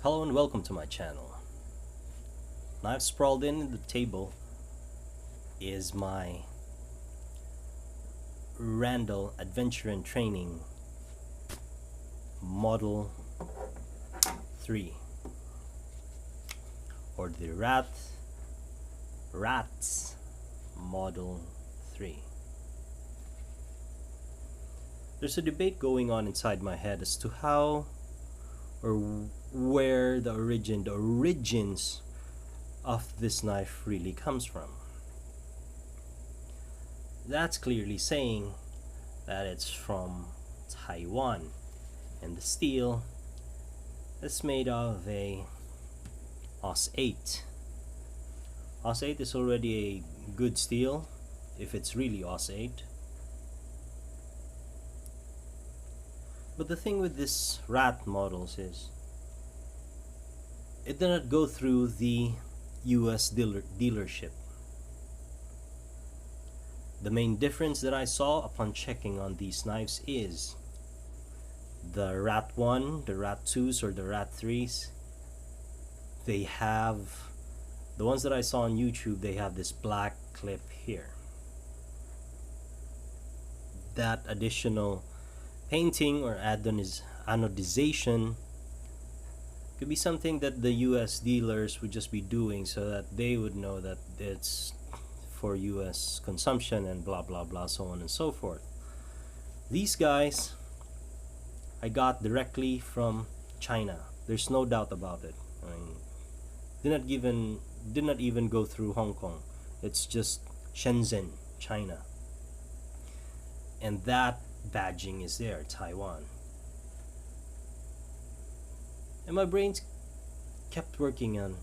Hello and welcome to my channel. Knife sprawled in the table is my Randall Adventure and Training Model 3, or the RATs Model 3. There's a debate going on inside my head as to how or where the origins of this knife really comes from. That's clearly saying that it's from Taiwan, and the steel is made of a Aus 8. Aus 8 is already a good steel if it's really Aus 8. But the thing with this RAT models is it did not go through the US dealership. The main difference that I saw upon checking on these knives is the RAT-1, the RAT-2s, or the RAT-3s. They have, the ones that I saw on YouTube, they have this black clip here. That additional painting or anodization could be something that the US dealers would just be doing so that they would know that it's for US consumption and blah blah blah, so on and so forth. These guys I got directly from China. There's no doubt about it. I mean, did not even go through Hong Kong. It's just Shenzhen, China. And that badging is there, Taiwan. And my brains kept working on,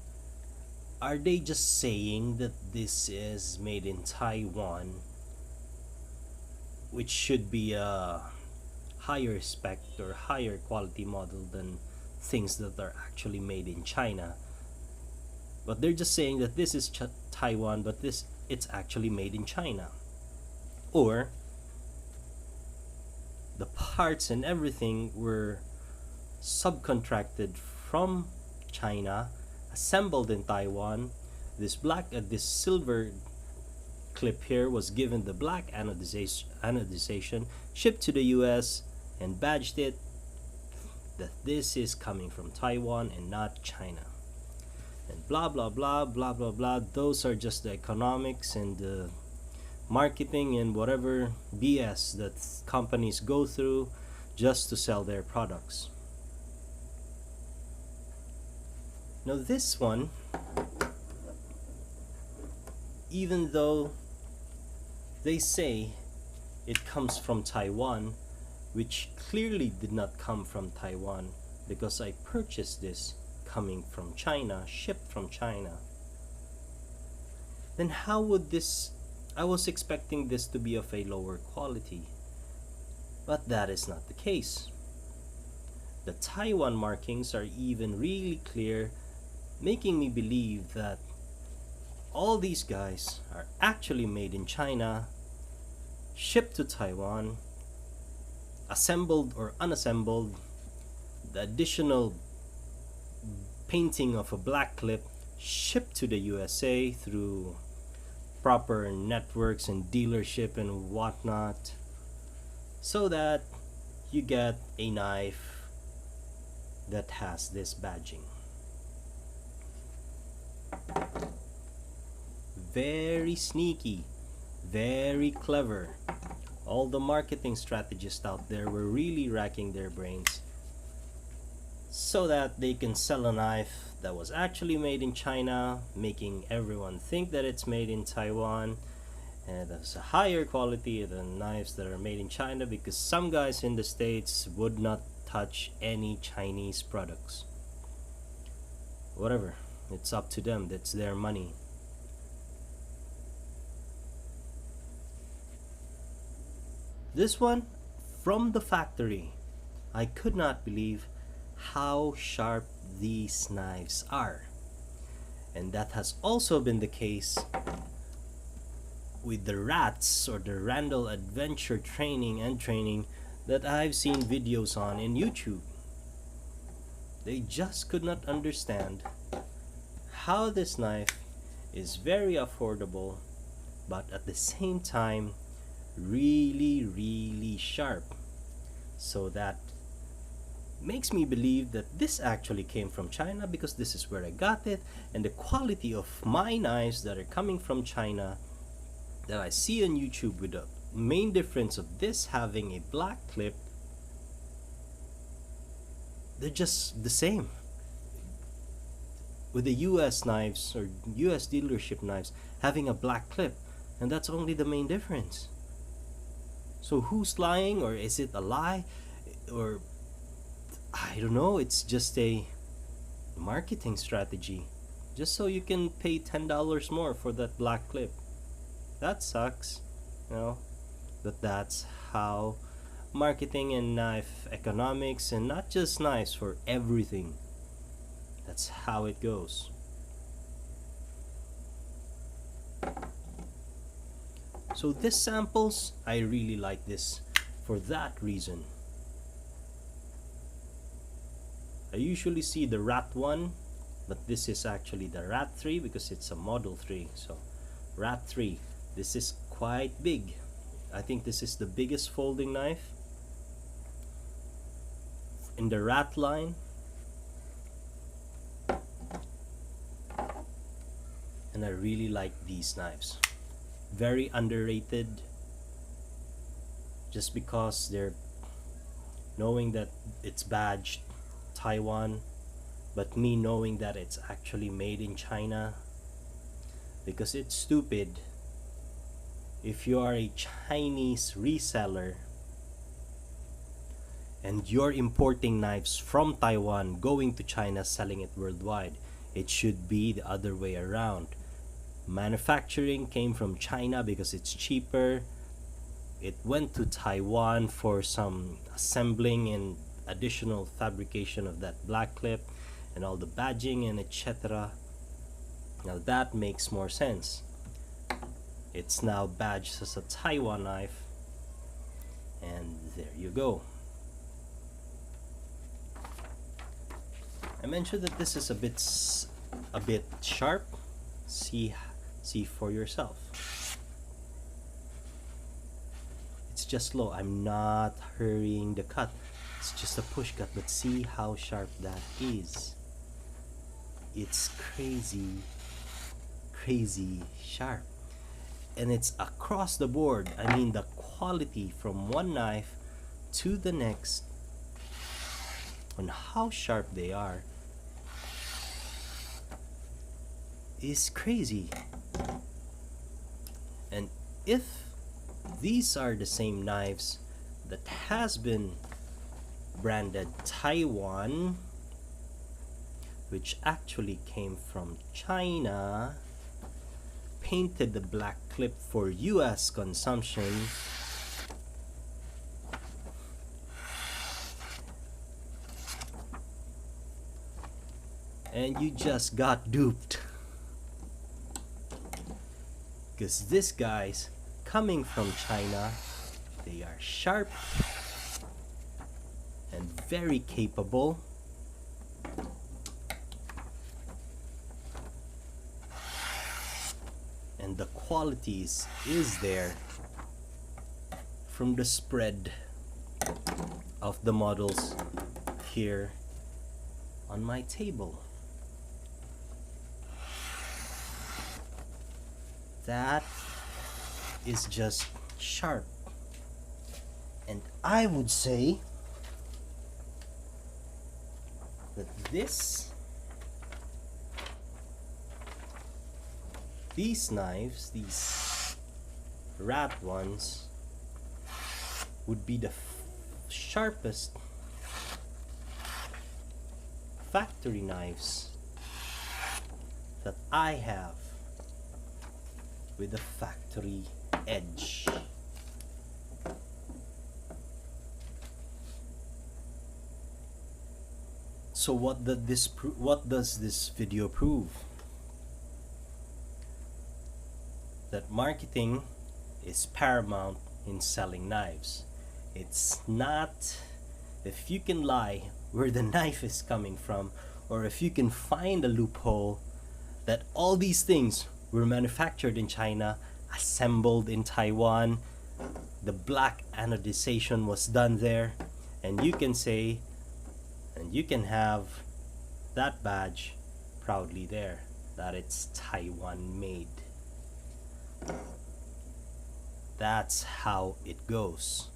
are they just saying that this is made in Taiwan, which should be a higher spec or higher quality model than things that are actually made in China, but they're just saying that this is Taiwan, but it's actually made in China? Or the parts and everything were subcontracted from China, assembled in Taiwan. This silver clip here was given the black anodization, shipped to the US, and badged it that this is coming from Taiwan and not China. And blah blah blah blah blah blah. Those are just the economics and the marketing and whatever BS that companies go through just to sell their products. Now this one, even though they say it comes from Taiwan, which clearly did not come from Taiwan because I purchased this coming from China, shipped from China, then how would this, I was expecting this to be of a lower quality, but that is not the case. The Taiwan markings are even really clear, making me believe that all these guys are actually made in China, shipped to Taiwan, assembled or unassembled, the additional painting of a black clip shipped to the USA through proper networks and dealership and whatnot, so that you get a knife that has this badging. Very sneaky, very clever. All the marketing strategists out there were really racking their brains so that they can sell a knife that was actually made in China, making everyone think that it's made in Taiwan, and it's a higher quality than knives that are made in China, because some guys in the States would not touch any Chinese products. Whatever, it's up to them, that's their money. This one, from the factory, I could not believe how sharp these knives are. And that has also been the case with the RATs, or the Randall Adventure Training that I've seen videos on in YouTube. They just could not understand how this knife is very affordable, but at the same time really sharp. So that makes me believe that this actually came from China, because this is where I got it, and the quality of my knives that are coming from China that I see on YouTube, with the main difference of this having a black clip, they're just the same. With the US knives or US dealership knives having a black clip, and that's only the main difference. So who's lying, or is it a lie, or I don't know, it's just a marketing strategy just so you can pay $10 more for that black clip. That sucks, you know, but that's how marketing and knife economics, and not just knives, for everything, that's how it goes. So this samples, I really like this for that reason. I usually see the RAT-1, but this is actually the RAT-3 because it's a Model 3. So RAT-3, this is quite big. I think this is the biggest folding knife in the RAT line. And I really like these knives. Very underrated, just because they're, knowing that it's badged Taiwan, but me knowing that it's actually made in China, because it's stupid if you are a Chinese reseller and you're importing knives from Taiwan going to China selling it worldwide. It should be the other way around. Manufacturing came from China because it's cheaper. It went to Taiwan for some assembling and additional fabrication of that black clip and all the badging and etc. Now that makes more sense. It's now badged as a Taiwan knife, and there you go. I mentioned that this is a bit sharp. See for yourself. It's just low. I'm not hurrying the cut. It's just a push cut, but see how sharp that is. It's crazy sharp, and it's across the board. I mean, the quality from one knife to the next on how sharp they are is crazy. And if these are the same knives that has been branded Taiwan, which actually came from China, painted the black clip for US consumption, and you just got duped, because these guys coming from China, they are sharp and very capable, and the qualities is there from the spread of the models here on my table. That is just sharp, and I would say that these knives, these RAT ones, would be the sharpest factory knives that I have, with a factory edge. So what does this video prove? That marketing is paramount in selling knives. It's not, if you can lie where the knife is coming from, or if you can find a loophole that all these things were manufactured in China, assembled in Taiwan, the black anodization was done there, and you can say, and you can have that badge proudly there, that it's Taiwan made. That's how it goes.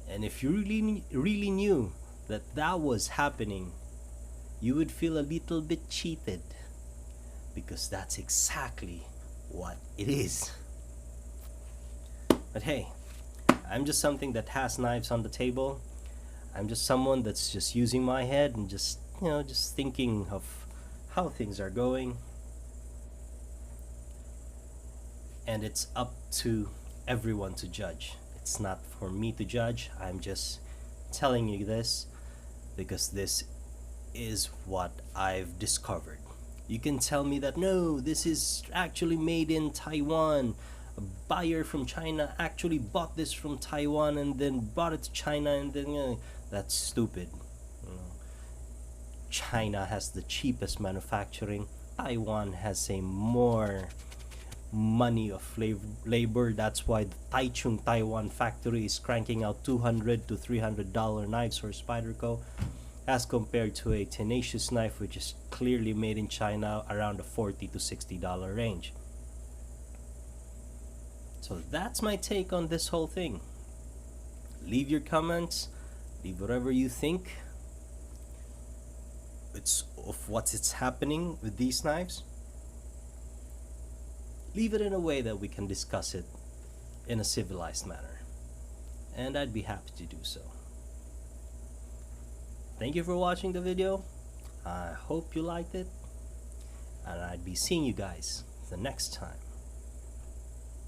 And if you really knew that that was happening, you would feel a little bit cheated, because that's exactly what it is. But hey, I'm just something that has knives on the table. I'm just someone that's just using my head and just, just thinking of how things are going. And it's up to everyone to judge. It's not for me to judge. I'm just telling you this because this is what I've discovered. You can tell me that no, this is actually made in Taiwan. A buyer from China actually bought this from Taiwan and then brought it to China, and then that's stupid. China has the cheapest manufacturing. Taiwan has a more money of labor. That's why the Taichung Taiwan factory is cranking out $200 to $300 knives for Spyderco, as compared to a tenacious knife which is clearly made in China around the $40 to $60 range. So that's my take on this whole thing. Leave your comments, leave whatever you think of what's happening with these knives. Leave it in a way that we can discuss it in a civilized manner, and I'd be happy to do so. Thank you for watching the video. I hope you liked it, and I'd be seeing you guys the next time.